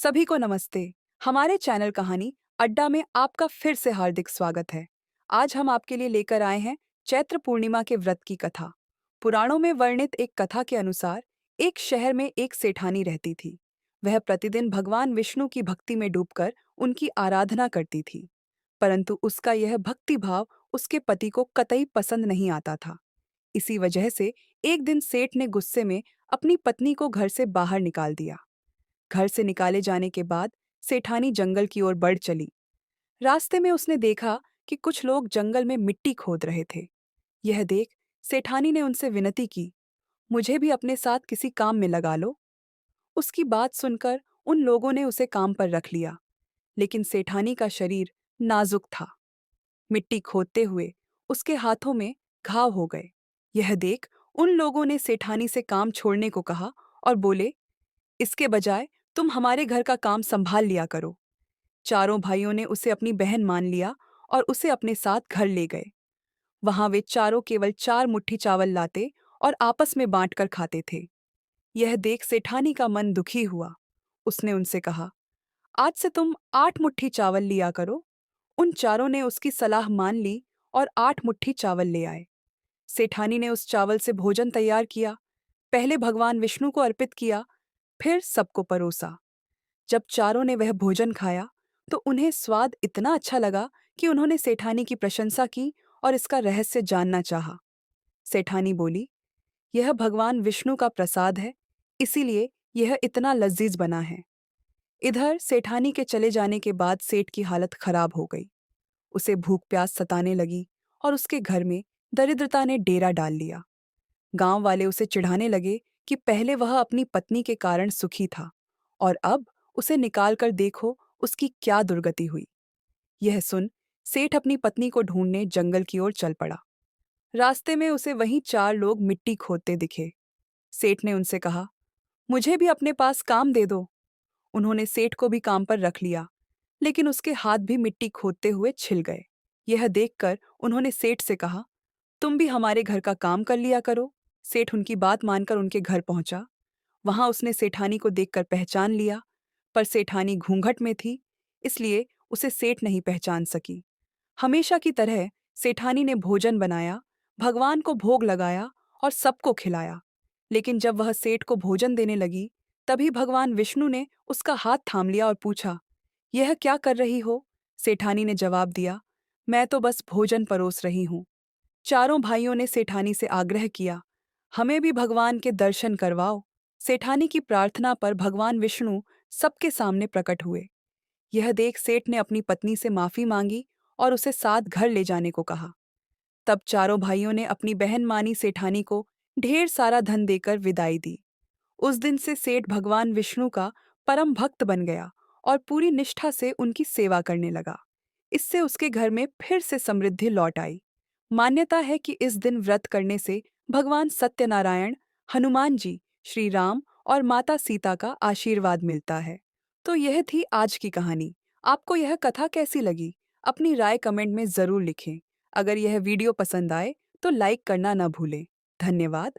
सभी को नमस्ते। हमारे चैनल कहानी अड्डा में आपका फिर से हार्दिक स्वागत है। आज हम आपके लिए लेकर आए हैं चैत्र पूर्णिमा के व्रत की कथा। पुराणों में वर्णित एक कथा के अनुसार एक शहर में एक सेठानी रहती थी। वह प्रतिदिन भगवान विष्णु की भक्ति में डूबकर उनकी आराधना करती थी, परंतु उसका यह भक्ति भाव उसके पति को कतई पसंद नहीं आता था। इसी वजह से एक दिन सेठ ने गुस्से में अपनी पत्नी को घर से बाहर निकाल दिया। घर से निकाले जाने के बाद सेठानी जंगल की ओर बढ़ चली। रास्ते में उसने देखा कि कुछ लोग जंगल में मिट्टी खोद रहे थे। यह देख सेठानी ने उनसे विनती की, मुझे भी अपने साथ किसी काम में लगा लो। उसकी बात सुनकर उन लोगों ने उसे काम पर रख लिया, लेकिन सेठानी का शरीर नाजुक था। मिट्टी खोदते हुए उसके हाथों में घाव हो गए। यह देख उन लोगों ने सेठानी से काम छोड़ने को कहा और बोले, इसके बजाय तुम हमारे घर का काम संभाल लिया करो। चारों भाइयों ने उसे अपनी बहन मान लिया और उसे अपने साथ घर ले गए। वहां वे चारों केवल 4 मुट्ठी चावल लाते और आपस में बांटकर खाते थे। यह देख सेठानी का मन दुखी हुआ। उसने उनसे कहा, आज से तुम 8 मुट्ठी चावल लिया करो। उन चारों ने उसकी सलाह मान ली और 8 मुट्ठी चावल ले आए। सेठानी ने उस चावल से भोजन तैयार किया, पहले भगवान विष्णु को अर्पित किया, फिर सबको परोसा। जब चारों ने वह भोजन खाया तो उन्हें स्वाद इतना अच्छा लगा कि उन्होंने सेठानी की प्रशंसा की और इसका रहस्य जानना चाहा। सेठानी बोली, यह भगवान विष्णु का प्रसाद है, इसीलिए यह इतना लजीज बना है। इधर सेठानी के चले जाने के बाद सेठ की हालत खराब हो गई। उसे भूख प्यास सताने लगी और उसके घर में दरिद्रता ने डेरा डाल लिया। गांव वाले उसे चिढ़ाने लगे कि पहले वह अपनी पत्नी के कारण सुखी था और अब उसे निकाल कर देखो उसकी क्या दुर्गति हुई। यह सुन सेठ अपनी पत्नी को ढूंढने जंगल की ओर चल पड़ा। रास्ते में उसे वहीं 4 लोग मिट्टी खोदते दिखे। सेठ ने उनसे कहा, मुझे भी अपने पास काम दे दो। उन्होंने सेठ को भी काम पर रख लिया, लेकिन उसके हाथ भी मिट्टी खोदते हुए छिल गए। यह देखकर उन्होंने सेठ से कहा, तुम भी हमारे घर का काम कर लिया करो। सेठ उनकी बात मानकर उनके घर पहुंचा। वहां उसने सेठानी को देखकर पहचान लिया, पर सेठानी घूंघट में थी, इसलिए उसे सेठ नहीं पहचान सकी। हमेशा की तरह सेठानी ने भोजन बनाया, भगवान को भोग लगाया और सबको खिलाया। लेकिन जब वह सेठ को भोजन देने लगी, तभी भगवान विष्णु ने उसका हाथ थाम लिया और पूछा, यह क्या कर रही हो? सेठानी ने जवाब दिया, मैं तो बस भोजन परोस रही हूँ। चारों भाइयों ने सेठानी से आग्रह किया, हमें भी भगवान के दर्शन करवाओ। सेठानी की प्रार्थना पर भगवान विष्णु सबके सामने प्रकट हुए। यह देख सेठ ने अपनी पत्नी से माफी मांगी और उसे साथ घर ले जाने को कहा। तब चारों भाइयों ने अपनी बहन मानी सेठानी को ढेर सारा धन देकर विदाई दी। उस दिन से सेठ भगवान विष्णु का परम भक्त बन गया और पूरी निष्ठा से उनकी सेवा करने लगा। इससे उसके घर में फिर से समृद्धि लौट आई। मान्यता है कि इस दिन व्रत करने से भगवान सत्यनारायण, हनुमान जी, श्री राम और माता सीता का आशीर्वाद मिलता है। तो यह थी आज की कहानी। आपको यह कथा कैसी लगी? अपनी राय कमेंट में जरूर लिखें। अगर यह वीडियो पसंद आए तो लाइक करना न भूलें। धन्यवाद।